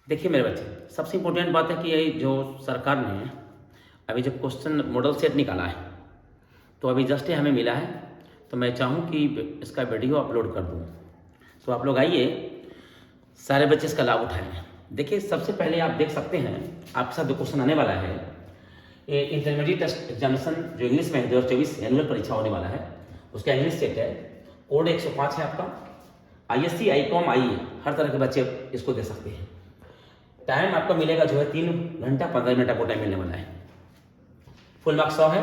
देखिए मेरे बच्चे, सबसे इम्पोर्टेंट बात है कि ये जो सरकार ने अभी जो क्वेश्चन मॉडल सेट निकाला है, तो अभी जस्ट ही हमें मिला है। तो मैं चाहूँ कि इसका वीडियो अपलोड कर दूँ। तो आप लोग आइए, सारे बच्चे इसका लाभ उठाएं। देखिए, सबसे पहले आप देख सकते हैं आपके साथ जो क्वेश्चन आने वाला है, ये इंटरमीडिएट टेस्ट एग्जामिनेशन जो इंग्लिश में 2024 एनुअल परीक्षा होने वाला है, उसका इंग्लिश सेट है। कोड 105 है आपका। ISC, ICOM, IE हर तरह के बच्चे इसको दे सकते हैं। टाइम आपको मिलेगा जो है 3 घंटा 15 मिनट आपको टाइम मिलने वाला है। फुल मार्क्स 100 है।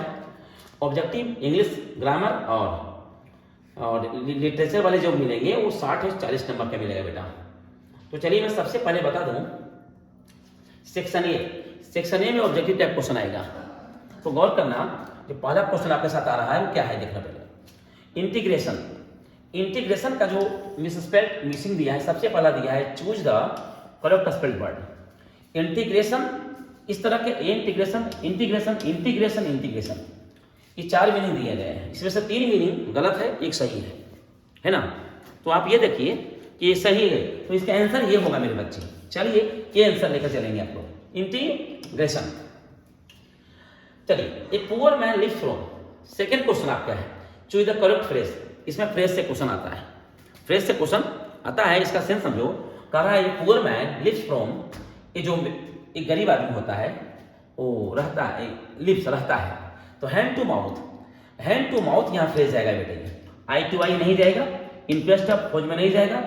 ऑब्जेक्टिव इंग्लिश, ग्रामर और लिटरेचर वाले जो मिलेंगे वो 60 और 40 नंबर के मिलेगा बेटा। तो चलिए मैं सबसे पहले बता दूं, सेक्शन ए में ऑब्जेक्टिव टाइप क्वेश्चन आएगा। तो गौर करना, जो पहला क्वेश्चन आपके साथ आ रहा है वो क्या है देखना पहले। इंटीग्रेशन का जो मिसिंग दिया है, सबसे पहला दिया है choose the correct spelled word. Integration, इस तरह के इंटीग्रेशन इंटीग्रेशन इंटीग्रेशन इंटीग्रेशन ये 4 मीनिंग दिए गए हैं। इसमें से 3 मीनिंग गलत है, एक सही है ना। तो आप ये देखिए कि ये सही है, तो इसका आंसर ये होगा मेरे बच्चे। चलिए ये आंसर लेकर चलेंगे आप लोग। इंटीग्रेशन। चलिए, a poor man lives from. Second question आपका है चूज द करेक्ट फ्रेज। इसमें फ्रेज से क्वेश्चन आता है, फ्रेज से क्वेश्चन आता है। इसका सेंस समझो। कह रहा है a poor man lives from, ये जो एक गरीब आदमी होता है वो रहता है, लिव्स रहता है। तो हैंड टू माउथ यहाँ फ्रेज जाएगा बेटे। आई टू आई नहीं जाएगा, इन पेस्ट ऑफ खोज में नहीं जाएगा,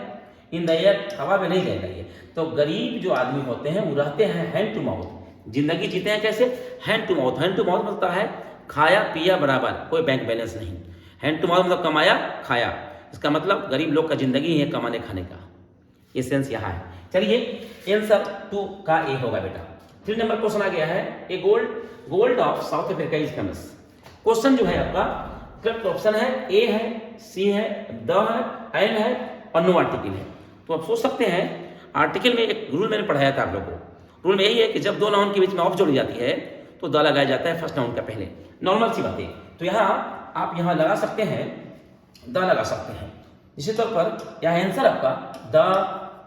इन द एयर हवा में नहीं जाएगा ये। तो गरीब जो आदमी होते हैं वो रहते हैं हैंड टू माउथ। जिंदगी जीते हैं कैसे? Hand to mouth. Hand to mouth मतलब है खाया पिया बराबर, कोई बैंक बैलेंस नहीं। हैंड टू माउथ मतलब कमाया खाया। इसका मतलब गरीब लोग का जिंदगी है कमाने खाने का। ये सेंस यहाँ है। चलिए आंसर 2 का ए होगा बेटा। 3 नंबर क्वेश्चन आ गया है, a gold of South Africa is famous. Question जो है आपका करेक्ट ऑप्शन है ए है, सी है, द है, एन है और नो आर्टिकल है। तो आप सोच सकते हैं, आर्टिकल में एक रूल मैंने पढ़ाया था आप लोगों को। रूल में यही है कि जब 2 नाउन के बीच में ऑफ जोड़ी जाती है तो द लगाया जाता है फर्स्ट नाउन का पहले। नॉर्मल सी बात है। तो यहाँ आप यहाँ लगा सकते हैं, द लगा सकते हैं। इसी तौर पर यहाँ आंसर आपका द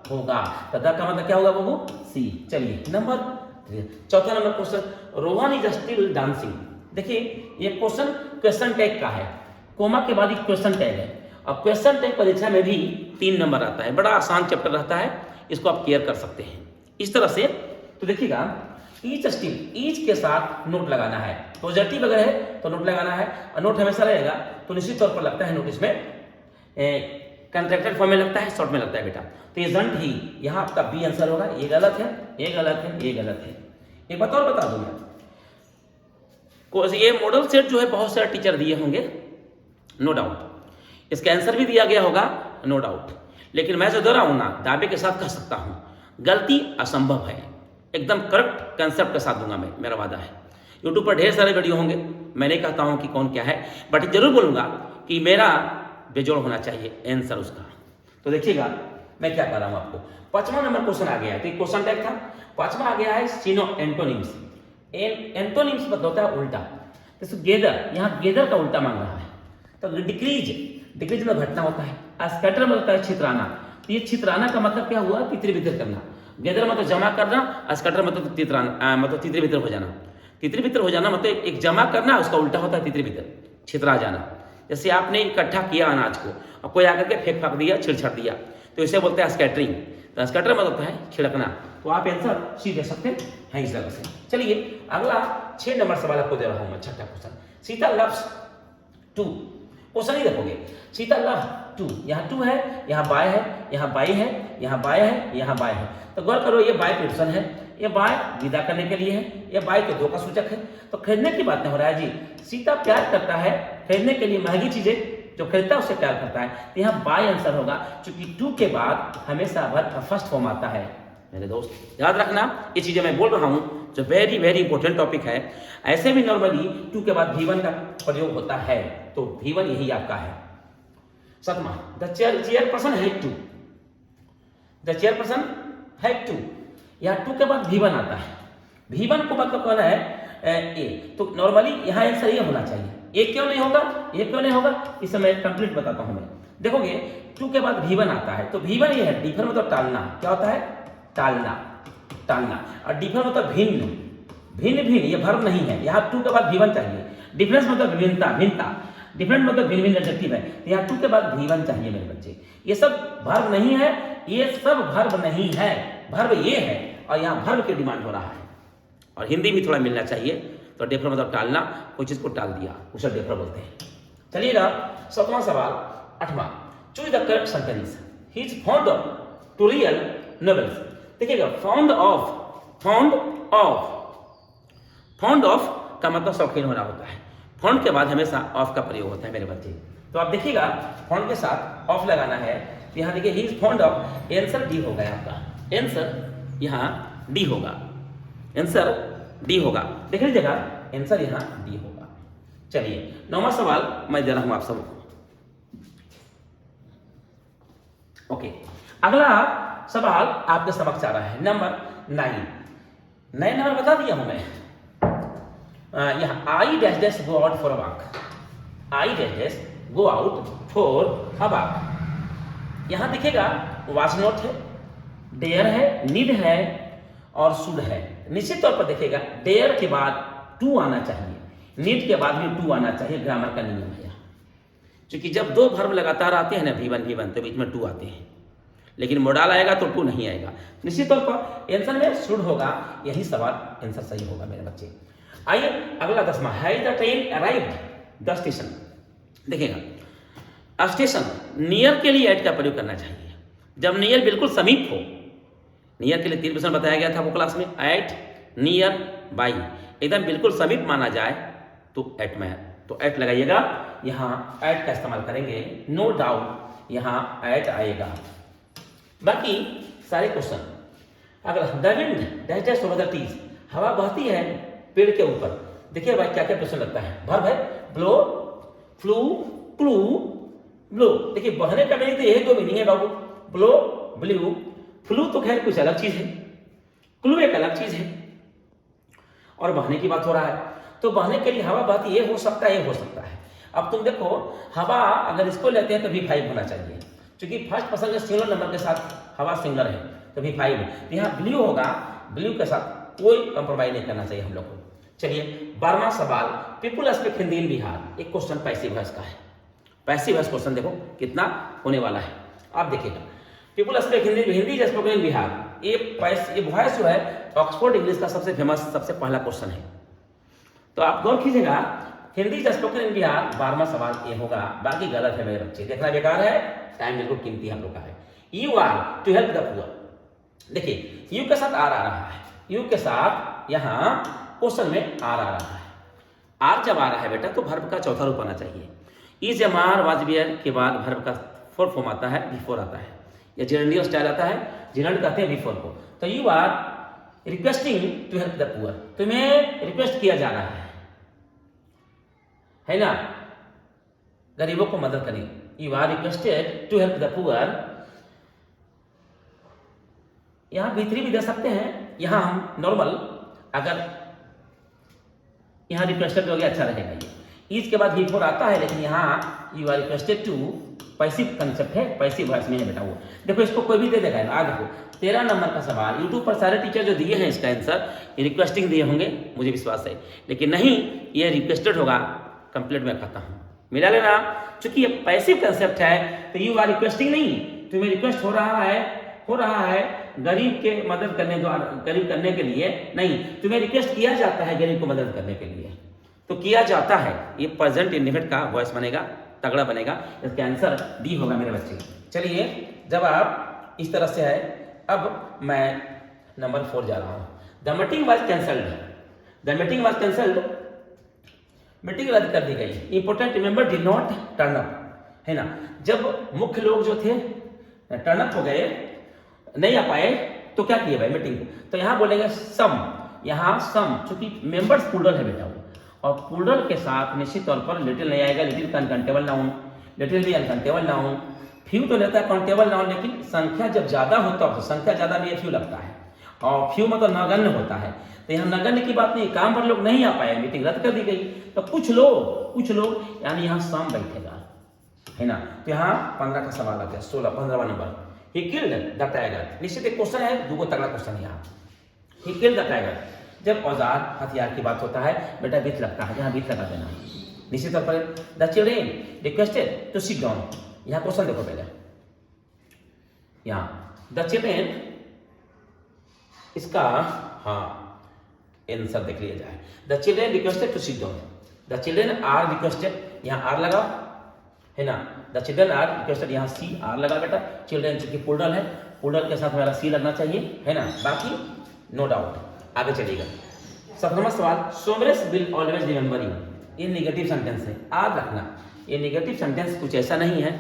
होगा। तो द का मतलब क्या होगा बाबू? सी। चलिए नंबर 3, चौथा number question, Rohan is still dancing. देखिए ये क्वेश्चन टैग का है, कोमा के बाद एक क्वेश्चन टैग है। अब क्वेश्चन टैग परीक्षा में भी 3 नंबर आता है। बड़ा आसान चैप्टर रहता है, इसको आप क्लियर कर सकते हैं इस तरह से। तो देखिएगा, ईच स्टिल, ईच के साथ नोट लगाना है। पॉजिटिव अगर है तो नोट लगाना है, और नोट हमेशा रहेगा तो निश्चित तौर पर लगता है नोट इसमें कंट्रैक्टेड फॉर्म में लगता है, शॉर्ट में लगता है बेटा। तो ये जंट ही, यहाँ आपका बी आंसर होगा। ये गलत है, ये गलत है, ये गलत है। एक बात और बता दूं मैं, ये मॉडल सेट जो है बहुत सारे टीचर दिए होंगे, नो डाउट। इसका आंसर भी दिया गया होगा, नो डाउट। लेकिन मैं जो दे रहा हूं ना, दावे के साथ कह सकता हूं, गलती असंभव है। एकदम करेक्ट कंसेप्ट के साथ दूंगा मैं, मेरा वादा है। यूट्यूब पर ढेर सारे वीडियो होंगे, मैं नहीं कहता हूं कि कौन क्या है, बट जरूर बोलूंगा कि मेरा बेजोड़ होना चाहिए आंसर उसका। तो देखिएगा मैं क्या कर रहा हूं आपको। 5वां नंबर क्वेश्चन आ गया है, तो क्वेश्चन टैग था। 5वां आ गया है सिनो एंटोनिम्स। एंटोनिम्स मतलब होता है उल्टा। जैसे गेदर, यहाँ गेदर का उल्टा मांग रहा है। तो डिक्रीज में घटना होता है। स्कैटर में होता है छितराना। तो ये छितराना का मतलब क्या हुआ? तितर बितर करना। गेदर मतलब जमा करना, स्कैटर मतलब तितराना, मतलब तितर बितर हो जाना। तितर बितर हो जाना मतलब एक जमा करना, उसका उल्टा होता है तितर बितर, छितरा जाना। जैसे आपने इकट्ठा किया अनाज को, और कोई आकर के फेंक फाक दिया, छिड़छड़ दिया, तो इसे बोलते हैं स्कैटरिंग। तो स्कैटर मतलब होता है छिड़कना। तो आप आंसर सी दे सकते हैं इस जगह से। चलिए अगला 6 नंबर सवाल आपको दे रहा हूं मैं, छठा question. Sita loves to. Question ही देखोगे, सीता लव टू। यहाँ टू है, यहाँ बाय है, यहाँ बाई है, यहाँ बाय है, यहाँ बाय है। तो गौर करो, ये बाय प्रिपोजिशन है, ये बाय विदा करने के लिए है, ये बाय तो 2 का सूचक है। तो खरीदने की बात नहीं हो रहा है जी। सीता प्यार करता है खरीदने के लिए महंगी चीजें, जो खरीदता है उससे प्यार करता है। तो यहाँ बाय आंसर होगा, क्योंकि टू के बाद हमेशा वर्ब का फर्स्ट फॉर्म आता है। मेरे दोस्त याद रखना, ये चीजें मैं बोल रहा हूं जो वेरी वेरी इंपॉर्टेंट टॉपिक है। ऐसे भी नॉर्मली टू के बाद V1 का प्रयोग होता है, तो V1 यही आपका है। 7वां, the chairperson had to. The chairperson had to, यहाँ टू के बाद V1 आता है। V1 को मतलब कहना है ए, तो नॉर्मली यहाँ आंसर ये होना चाहिए। ए क्यों नहीं होगा? ये क्यों नहीं होगा? इसे मैं कंप्लीट बताता हूं मैं। देखोगे टू के बाद V1 आता है, तो V1 ये है, डिफर मतलब टालना। क्या होता है? टालना। टालना। और डिफर मतलब भिन्न, भिन्न भिन्न, ये वर्ब नहीं है, यहाँ टू के बाद V1 चाहिए। डिफरेंस मतलब विभिन्नता, भिन्नता, डिफरेंट मतलब भिन्न भिन्न एडजेक्टिव है, तो यहाँ टू के बाद V1 चाहिए मेरे बच्चे। ये सब वर्ब नहीं है, ये सब वर्ब नहीं है, वर्ब ये है, और यहाँ वर्ब की डिमांड हो रहा है। और हिंदी भी थोड़ा मिलना चाहिए, तो डिफर मतलब टालना, कोई चीज को टाल दिया उसे डिफर बोलते हैं। चलिएगा 7वां सवाल 8वां, choose the correct sentence. He is fond of to real novels. देखिएगा fond of, fond of, fond of का मतलब शौकीन होना होता है। फॉन्ड के बाद हमेशा ऑफ का प्रयोग होता है मेरे बच्चे। तो आप देखिएगा फॉन्ड के साथ ऑफ लगाना है, तो यहाँ देखिए ही is fond of, answer D होगा आपका, आंसर यहाँ डी होगा, आंसर डी होगा, देख लीजिएगा आंसर यहाँ डी होगा। चलिए 9वां सवाल मैं दे रहा हूं आप सबको। ओके, अगला सवाल आपके समक्ष आ रहा है नंबर 9। 9 नंबर बता दिया हूं मैं। यहाँ I dash dash go out for a walk, I dash dash go out for a walk. यहाँ देखिएगा वाज नॉट है, डेयर है, नीड है और शुड है। निश्चित तौर पर देखिएगा डेयर के बाद टू आना चाहिए, नीड के बाद भी टू आना चाहिए, ग्रामर का नियम है। क्योंकि जब दो वर्ब लगातार आते हैं ना V1 तो बीच में टू आते हैं, लेकिन मोडाल आएगा तो टू नहीं आएगा। निश्चित तौर पर आंसर में शुड होगा, यही सवाल आंसर सही होगा मेरे बच्चे। आइए अगला 10वां, has the train arrived the station. देखिएगा स्टेशन नियर के लिए एट का प्रयोग करना चाहिए। जब नियर बिल्कुल समीप हो, नियर के लिए 3 प्रश्न बताया गया था वो क्लास में, एट, नियर, बाई, एकदम बिल्कुल समीप माना जाए तो एट में, तो एट लगाइएगा, यहाँ एट का इस्तेमाल करेंगे, नो डाउट यहाँ एट आएगा। बाकी सारे क्वेश्चन अगर the wind dash dash over the trees, हवा बहती है पेड़ के ऊपर। देखिए भाई क्या क्या प्रश्न लगता है, वर्ब है ब्लो, फ्लू, क्लू, ब्लो। देखिए बहने का मीनिंग तो यही 2 मीनिंग है बाबू, ब्लो, ब्लू, फ्लू तो खैर कुछ अलग चीज है, क्लू एक अलग चीज है, और बहने की बात हो रहा है, तो बहने के लिए हवा बहती ये हो सकता है, ये हो सकता है। अब तुम देखो हवा अगर इसको लेते हैं तो V5 होना चाहिए, क्योंकि फर्स्ट पर्सन के सिंगुलर नंबर के साथ हवा सिंगुलर है तो V5 है। तो यहाँ ब्लू होगा, ब्लू के साथ कोई कंप्रोमाइज नहीं करना चाहिए हम लोग को। चलिए 12वां सवाल, पीपुल स्पीक हिंदी इन बिहार। एक क्वेश्चन पैसिव वॉइस का है, पैसिव वॉइस क्वेश्चन देखो कितना होने वाला है, आप देखिएगा। People speak Hindi, Hindi is spoken in Bihar, ये वॉइस जो है ऑक्सफोर्ड इंग्लिश का सबसे फेमस, सबसे पहला क्वेश्चन है। तो आप गौर कीजिएगा, Hindi is spoken in Bihar, 12वां सवाल ये होगा, बाकी गलत है मेरे बच्चे, देखना बेकार है, टाइम बिल्कुल कीमती हम लोग का है। You are to help the poor. देखिए यू के साथ आर आ रहा है, यू के साथ यहाँ क्वेश्चन में आर आ रहा है। आर जब आ रहा है बेटा तो वर्ब का चौथा रूप आना चाहिए। Is, am, are, was, were के बाद वर्ब का फोर्थ फॉर्म आता है, बिफोर आता है, या जेरेंडियो स्टाइल आता है, जेरेंड कहते हैं बिफोर को। तो you are requesting to help the poor, तुम्हें रिक्वेस्ट किया जा रहा है ना, गरीबों को मदद करें। You are requested to help the poor, यहाँ B3 भी दे सकते हैं, यहाँ हम नॉर्मल अगर यहाँ रिक्वेस्टेड हो गया अच्छा रहेगा। ये इज के बाद V4 आता है, लेकिन यहाँ you are requested to passive concept है, पैसिव वॉइस में है बेटा वो। देखो इसको कोई भी दे देगा। आज देखो 13 नंबर का सवाल, यूट्यूब पर सारे टीचर जो दिए हैं इसका आंसर रिक्वेस्टिंग दिए होंगे, मुझे विश्वास है, लेकिन नहीं ये रिक्वेस्टेड होगा, कंप्लीट में खाता हूँ, मिला लेना। चूंकि ये पैसिव कंसेप्ट है तो यू आर रिक्वेस्टिंग नहीं, तुम्हें रिक्वेस्ट हो रहा है गरीब के मदद करने द्वारा, गरीब करने के लिए नहीं, तुम्हें रिक्वेस्ट किया जाता है गरीब को मदद करने के लिए, तो किया जाता है, ये प्रेजेंट इंडेफिनिट का वॉइस बनेगा, तगड़ा बनेगा। इसका आंसर डी होगा मेरे बच्चे। चलिए जवाब इस तरह से है। अब मैं नंबर 4 जा रहा हूँ। The meeting was cancelled, the meeting was cancelled, meeting रद्द कर दी गई। Important member did not turn up, है ना, जब मुख्य लोग जो थे टर्न अप हो गए, नहीं आ पाए, तो क्या किए भाई मीटिंग को, तो यहाँ बोलेंगे सम, यहाँ सम, चूंकि मेंबर्स प्लूरल है बेटा वो, और प्लूरल के साथ निश्चित तौर पर लिटिल नहीं आएगा, लिटिल का अनकाउंटेबल नाउन, लिटिल भी अनकाउंटेबल नाउन, फ्यू तो लेता है काउंटेबल नाउन, लेकिन संख्या जब ज्यादा होता है तो संख्या ज्यादा में फ्यू लगता है, और फ्यू मतलब नगण्य होता है। तो यहाँ नगण्य की बात नहीं, काम पर लोग नहीं आ पाए, मीटिंग रद्द कर दी गई, तो कुछ लोग यानी यहाँ सम बैठेगा, है ना। तो यहाँ 15 का सवाल आ गया, 15वां नंबर, ही किल्ड द टाइगर। निश्चित एक क्वेश्चन है, दूगो तगड़ा क्वेश्चन है यहाँ, ही किल्ड द टाइगर। जब औजार हथियार की बात होता है बेटा विथ लगता है, यहाँ विथ लगा देना है। निश्चित तौर पर the children requested to sit down. यहाँ क्वेश्चन देखो पहले, यहाँ द चिल्ड्रेन, इसका हाँ आंसर देख लिया जाए। The children requested to sit down, the children are requested, यहाँ आर लगाओ है ना। द चिल्ड्रेन आर रिक्वेस्टेड, यहाँ सी आर लगा बेटा। चिल्ड्रेन चूंकि प्लूरल है, प्लूरल के साथ मेरा सी लगना चाहिए है ना, बाकी नो डाउट। आगे चलिएगा 7वां सवाल, सोमरेस विल ऑलवेज रिमेंबर यू। ये निगेटिव सेंटेंस है, याद रखना। ये निगेटिव सेंटेंस कुछ ऐसा नहीं है,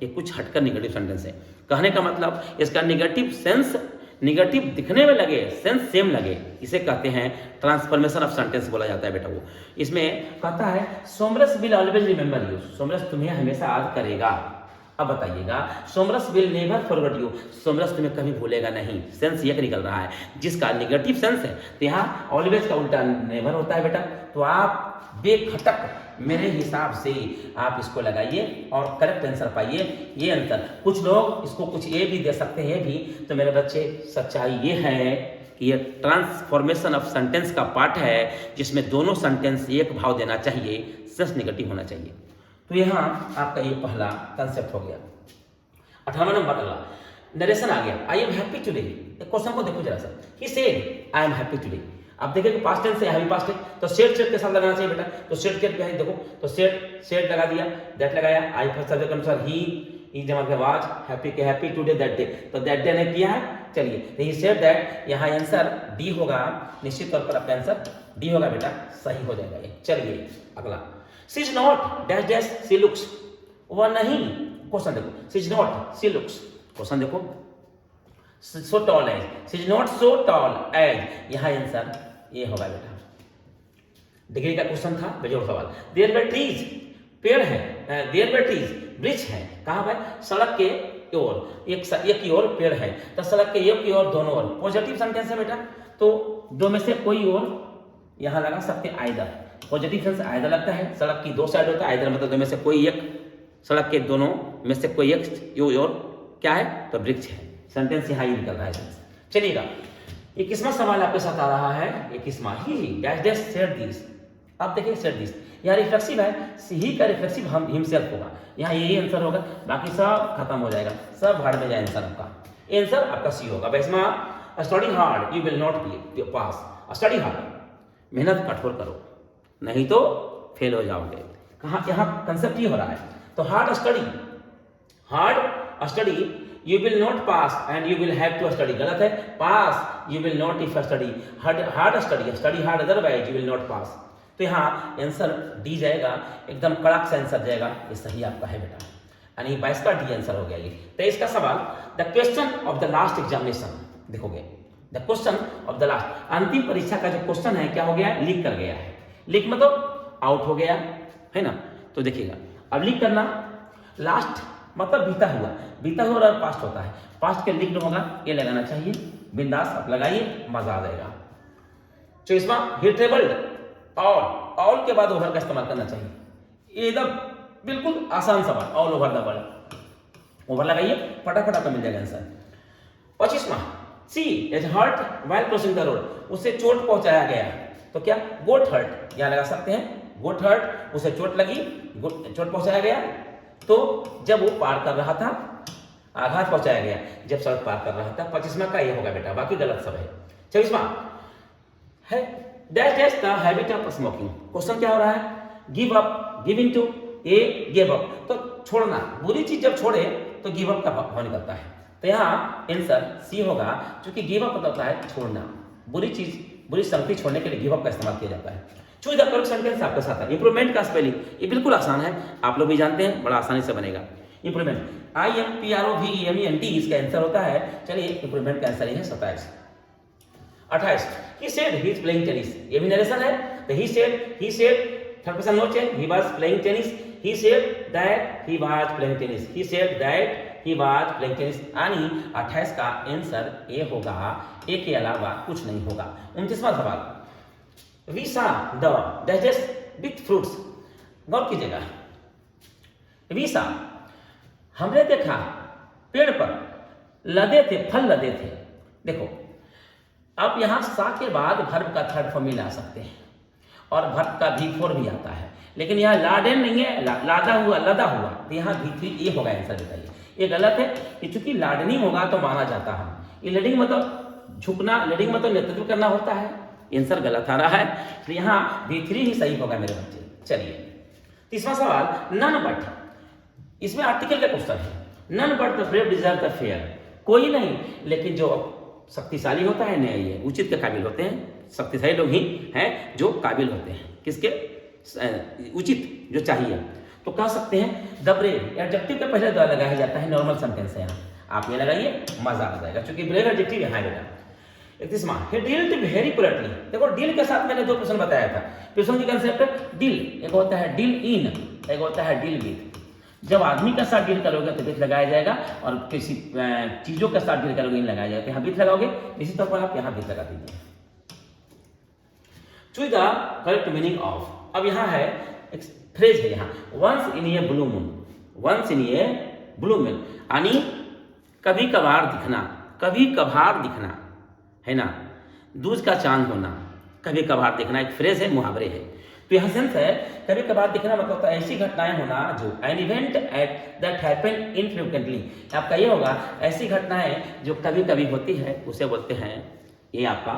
ये कुछ हटकर निगेटिव सेंटेंस है। कहने का मतलब इसका निगेटिव सेंस, निगेटिव दिखने में लगे, सेंस सेम लगे, इसे कहते हैं ट्रांसफॉर्मेशन ऑफ सेंटेंस बोला जाता है बेटा। वो इसमें कहता है सोमरस विल ऑलवेज रिमेंबर यू, सोमरस तुम्हें हमेशा याद करेगा। अब बताइएगा, सोमरस विल नेवर फॉरगेट यू, सोमरस तुम्हें कभी भूलेगा नहीं। सेंस ये निकल रहा है, जिसका निगेटिव सेंस है तो यहाँ ऑलवेज का उल्टा नेवर होता है बेटा। तो आप बेखटक मेरे हिसाब से आप इसको लगाइए और करेक्ट आंसर पाइए। ये आंसर कुछ लोग इसको कुछ ए भी दे सकते हैं भी, तो मेरे बच्चे सच्चाई ये है कि ये ट्रांसफॉर्मेशन ऑफ सेंटेंस का पार्ट है, जिसमें दोनों सेंटेंस एक भाव देना चाहिए, सेंस निगेटिव होना चाहिए। तो यहाँ आपका ये पहला कंसेप्ट हो गया। 18वां नंबर अगला नरेशन आ गया, I am happy today. Question को देखो जरा सा, he said I am happy today. आप देखिए कि पास्ट टेंस है, हैवी पास्ट है, तो सेड सेड के साथ लगाना चाहिए बेटा। तो सेड के है देखो, तो सेड सेड लगा दिया, दैट लगाया, आई फर्स्ट सब्जेक्ट अनुसार ही जमा के वाज, हैप्पी के हैप्पी टुडे दैट डे, तो दैट डे ने किया है। चलिए तो ही सेड दैट, यहाँ आंसर डी होगा, निश्चित तौर पर आपका आंसर डी होगा बेटा, सही हो जाएगा ये। चलिए अगला, she is not dash dash she looks, वह नहीं, क्वेश्चन देखो, she is not she looks, question देखो, so tall as, she is not so tall as, यहाँ आंसर ये होगा बेटा। डिग्री का क्वेश्चन था, बेजोड़ सवाल। देयर वर ट्रीज, पेड़ है, देयर वर ट्रीज, वृक्ष है, कहाँ भाई, सड़क के ओर, एक की ओर पेड़ है, तो सड़क के एक की ओर दोनों ओर, पॉजिटिव सेंटेंस है बेटा। तो दो में से कोई ओर यहाँ लगा सकते हैं, आइदर, पॉजिटिव सेंस आइदर लगता है, सड़क की दो साइड होता है, आइदर मतलब दो में से कोई एक, सड़क के दोनों में से कोई एक और क्या है, तो वृक्ष है। सेंटेंस यहाँ ही निकल रहा है। चलिएगा 21वां सवाल आपके साथ आ रहा है, 21वां, he dash dash said this. अब देखिए सेड दिस, यहाँ रिफ्लेक्सिव है, ही का रिफ्लेक्सिव हम हिमसेल्फ होगा, यहाँ यही आंसर होगा, बाकी सब खत्म हो जाएगा, सब भाड़ में जाए आंसर आपका। आंसर आपका सी होगा। वैसे study hard you will not be pass, study hard, मेहनत कठोर करो, नहीं तो फेल हो जाओगे। कहाँ, यहाँ कंसेप्ट ही हो रहा है। तो hard study you will not pass and you will have to study, गलत है, pass you will not if study, hard study hard otherwise you will not pass। तो यहाँ आंसर डी जाएगा, एकदम कड़क से आंसर जाएगा, ये सही आपका है बेटा, यानी 22 का डी आंसर हो गया ये। 23 का सवाल, the question of the last examination, देखोगे the question of the last, अंतिम परीक्षा का जो क्वेश्चन है क्या हो गया, लीक कर गया है। लीक मतलब आउट हो गया है ना। तो देखिएगा, अब लीक करना, लास्ट मतलब बीता हुआ और पास्ट होता है, पास्ट के लिंक्ड होगा, ये लगाना चाहिए, बिंदास आप लगाइए, मजा आ जाएगा। 24वां, ही ट्रेवल्ड, ऑल के बाद ओवर का इस्तेमाल करना चाहिए, ये एकदम बिल्कुल आसान सवाल, all over the world, over लगाइए, फटाफट आपको मिल जाएगा आंसर। 25वां, she is hurt while crossing the road, उसे चोट पहुंचाया गया, तो क्या, गोट हर्ट, यहाँ लगा सकते हैं, गोट हर्ट, उसे चोट लगी, चोट पहुंचाया गया, तो जब वो पार कर रहा था, आघात पहुंचाया गया जब सड़क पार कर रहा था। 25वां का ये होगा बेटा, बाकी गलत सब है। 24वां है dash dash the habit of smoking, question क्या हो रहा है, give up, give in to, a give up, तो छोड़ना, बुरी चीज जब छोड़े तो गिव अप का भाव निकलता है, तो यहाँ आंसर सी होगा, क्योंकि गिव अप होता है छोड़ना, बुरी चीज, बुरी संगति छोड़ने के लिए गिव अप का इस्तेमाल किया जाता है। चूज द करेक्ट सेंटेंस आपके साथ है। इंप्रूवमेंट का स्पेलिंग ये बिल्कुल आसान है, आप लोग भी जानते हैं, बड़ा आसानी से बनेगा। इंप्रूवमेंट, IMPROVEMENT इसका आंसर होता है। चलिए इंप्रूवमेंट का आंसर ये है 27। 28, he said he is playing tennis, ये भी नरेशन है, तो he said third person no change, he was playing tennis, he said that he was playing tennis, he said that he was playing tennis, यानी 28 का answer A होगा, ए के अलावा कुछ नहीं होगा। 29वां सवाल, We saw the dashes with fruits, गौर कीजिएगा, we saw, हमने देखा पेड़ पर लदे थे, फल लदे थे। देखो अब यहाँ सा के बाद वर्ब का थर्ड फॉर्म ला सकते हैं और वर्ब का V4 भी आता है, लेकिन यहाँ लाडेन नहीं है, लादा हुआ, लदा हुआ, तो यहाँ V3 ये होगा आंसर। बताइए ये गलत है कि चूंकि लाडनी होगा तो माना जाता है, ये लीडिंग मतलब झुकना, लीडिंग मतलब नेतृत्व करना होता है। आंसर गलत आ रहा है, तो यहाँ V3 ही सही होगा मेरे बच्चे। चलिए तीसरा सवाल, नन बट, इसमें आर्टिकल का क्वेश्चन है। None but the brave deserve the fair, कोई नहीं लेकिन जो शक्तिशाली होता है न्याय है, उचित के काबिल होते हैं। शक्तिशाली लोग ही हैं जो काबिल होते हैं, किसके, उचित जो चाहिए। तो कह सकते हैं द ब्रेव, एडजेक्टिव के पहले द्वारा लगाया जाता है, नॉर्मल सेंटेंस है यहाँ, आप ये लगाइए मजा आ जाएगा, क्योंकि ब्रेव एडजेक्टिव यहाँ बेटा। 31वां, he dealt very politely, देखो डील के साथ मैंने दो प्रश्न बताया था। प्रश्न की कंसेप्ट डील, एक होता है डील इन, एक होता है डील विद। जब आदमी के साथ डील करोगे तो विथ लगाया जाएगा, और किसी चीजों के साथ डील करोगे इन लगाया जाएगा, यहाँ विथ लगाओगे, इसी तौर पर आप यहाँ विथ लगा दीजिए। Choose the correct meaning of, अब यहाँ है एक फ्रेज है यहाँ, once in a blue moon, once in a blue moon, यानी कभी कभार दिखना, कभी कभार दिखना है ना, दूज का चांद होना, कभी कभार दिखना एक फ्रेज है, मुहावरे है। तो यहाँ सेंस है कभी कभार दिखना मतलब तो ऐसी घटनाएं होना जो an event at that happen infrequently, आपका ये होगा ऐसी घटनाएं जो कभी कभी होती है, उसे बोलते हैं ये आपका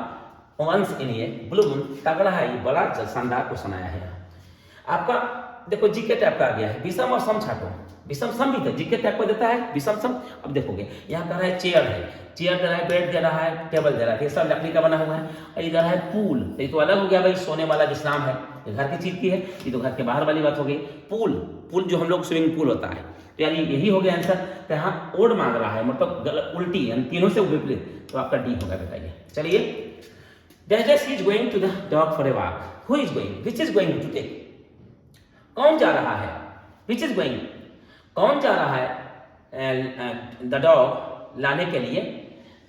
once in a blue moon. तगड़ा है ये, बड़ा शानदार क्वेश्चन आया है आपका। देखो जीके टाइप का आ गया है, विषम और सम छाटो, विषम सम भी था, जीके टाइप को देता है विषम सम। अब देखोगे यहाँ कह रहा है चेयर है, चेयर दे रहा है, बेड दे रहा है, टेबल दे रहा है, ये सब लकड़ी का बना हुआ है। और इधर है पूल, तो ये तो अलग हो गया भाई, सोने वाला विश्राम है, ये घर की चीज की है, ये तो घर के बाहर वाली बात हो गई। पूल, पूल जो हम लोग स्विमिंग पूल होता है, तो यानी यही हो गया आंसर। तो यहाँ ओड मांग रहा है, मतलब उल्टी, यानी तीनों से विपरीत, तो आपका डी होगा बताइए। चलिए Judges is going to the dog for a walk. Who is going? Which is going to take? कौन जा रहा है? Which is going? कौन जा रहा है? The dog लाने के लिए,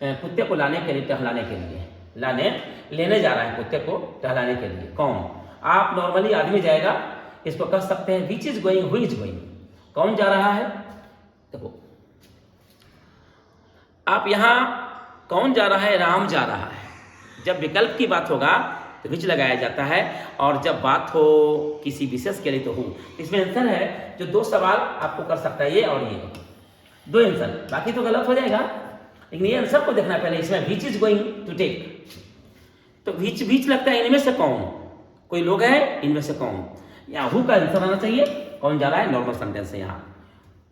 कुत्ते को लाने के लिए, टहलाने के लिए, लेने जा रहा है कुत्ते को टहलाने के लिए। कौन? आप नॉर्मली आदमी जाएगा, इसको कह सकते हैं which is going, who is going? कौन जा रहा है? देखो आप यहाँ कौन जा रहा है, राम जा रहा है। जब विकल्प की बात होगा तो विच लगाया जाता है, और जब बात हो किसी विशेष के लिए तो हूँ। इसमें आंसर है जो दो सवाल आपको कर सकता है, ये और ये दो आंसर, बाकी तो गलत हो जाएगा, लेकिन ये आंसर को देखना पहले। इसमें which is going to take, तो विच विच लगता है इनमें से कौन, कोई लोग हैं इनमें से कौन, यहाँ हु का आंसर आना चाहिए, कौन जा रहा है, नॉर्मल सेंटेंस है यहाँ।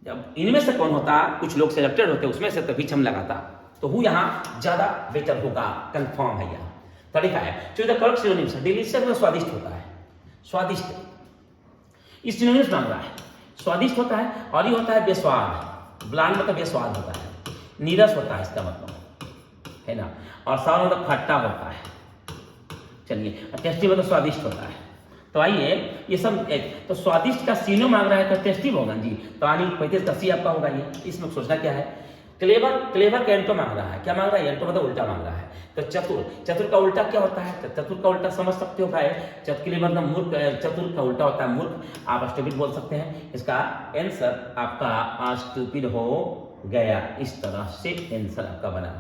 जब इनमें से कौन होता, कुछ लोग सिलेक्टेड होते उसमें से, तो विच हम लगाता, तो हु यहाँ ज्यादा बेटर होगा, कंफर्म है यहाँ। 35, choose the correct synonyms. Delicious में स्वादिष्ट होता है, स्वादिष्ट, इस सिनोनिम्स मांग रहा है, स्वादिष्ट होता है, और ये होता है बेस्वाद, ब्लांड मतलब बेस्वाद होता है, नीरस होता है इसका मतलब है ना, और साउर मतलब खट्टा होता है। चलिए टेस्टी मतलब स्वादिष्ट होता है। तो आइए ये सब तो स्वादिष्ट का सीनो मांग रहा है, तो टेस्टी होगा जी, तो आनी 35 का सी आपका होगा ये। इसमें सोचना क्या है, क्लेवर, क्लेवर का एंटो मांग रहा है, क्या मांग रहा है, एंटो मतलब उल्टा मांग रहा है। तो चतुर, चतुर का उल्टा क्या होता है, तो चतुर का उल्टा समझ सकते हो भाई, चतुर मतलब मूर्ख, चतुर का उल्टा होता है मूर्ख, आप स्टूपिड बोल सकते हैं। इसका आंसर आपका स्टूपिड हो गया, इस तरह से आंसर आपका बना।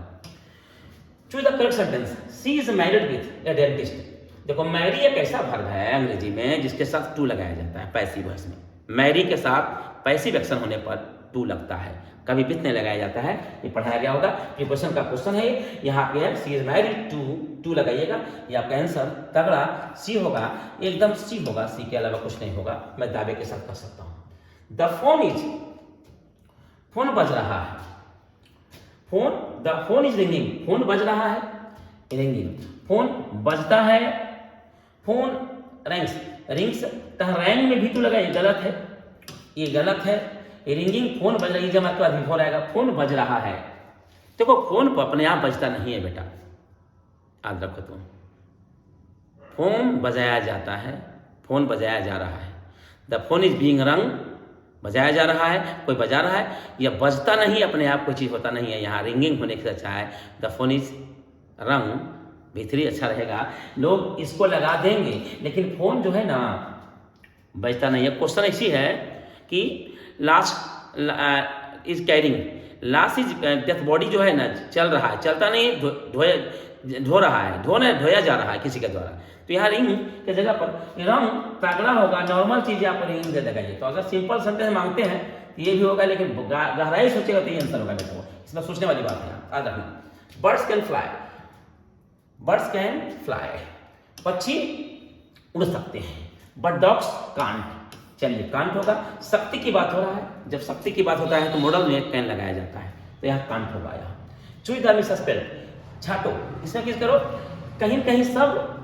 Choose the correct sentence. She is married with a dentist. देखो मैरी एक ऐसा वर्ब है अंग्रेजी में जिसके साथ टू लगाया जाता है, पैसिव वॉइस में। मैरी के साथ पैसिव एक्शन होने पर टू लगता है, कभी विथ नहीं लगाया जाता है, ये पढ़ाया गया होगा। प्रीपोजिशन का क्वेश्चन है, यहाँ पे है सी इज मैरिड टू, टू लगाइएगा, ये आपका आंसर तगड़ा सी होगा, एकदम सी होगा, सी के अलावा कुछ नहीं होगा, मैं दावे के साथ कह सकता हूँ। द फोन इज, फोन बज रहा है, phone, the phone is ringing, phone बज रहा है, रिंगिंग, फोन बजता है, फोन रिंग्स, रिंग्स रैंग में भी तो लगाइए, गलत है, ये गलत है, रिंगिंग फोन बज रही है, जब आपके बाद बिफोर आएगा, फोन बज रहा है। देखो फोन अपने आप बजता नहीं है बेटा, याद रखो तुम, फोन बजाया जाता है, फोन बजाया जा रहा है। द फोन इज बीइंग रंग, बजाया जा रहा है, कोई बजा रहा है, यह बजता नहीं, अपने आप कोई चीज होता नहीं है, यहाँ रिंगिंग होने से अच्छा है द फोन इज रंग, भीतरी अच्छा रहेगा, लोग इसको लगा देंगे, लेकिन फोन जो है ना बजता नहीं है। क्वेश्चन ऐसी है कि लास्ट इज कैरिंग, लाश इज डेथ, बॉडी जो है ना चल रहा है, चलता नहीं, धो रहा है, धोया जा रहा है किसी के द्वारा। तो यहाँ रिंग के जगह पर रंग तगड़ा होगा, नॉर्मल चीज यहाँ पर रिंग दे देगा ये। तो अगर सिंपल सेंटेंस मांगते हैं तो ये भी होगा, लेकिन गहराई सोचेगा तो ये आंसर होगा बेटा। वो इसमें सोचने वाली बात है, याद रखना। Birds can fly, birds can fly, पक्षी उड़ सकते हैं, बट डॉग्स कांट। चलिए कांट होगा, शक्ति की बात हो रहा है, जब शक्ति की बात होता है तो मॉडल में कैन लगाया जाता है, तो यहाँ कांट होगा। यहाँ चूज द सस्पेंड, छाटो, इसमें किस करो, कहीं कहीं सब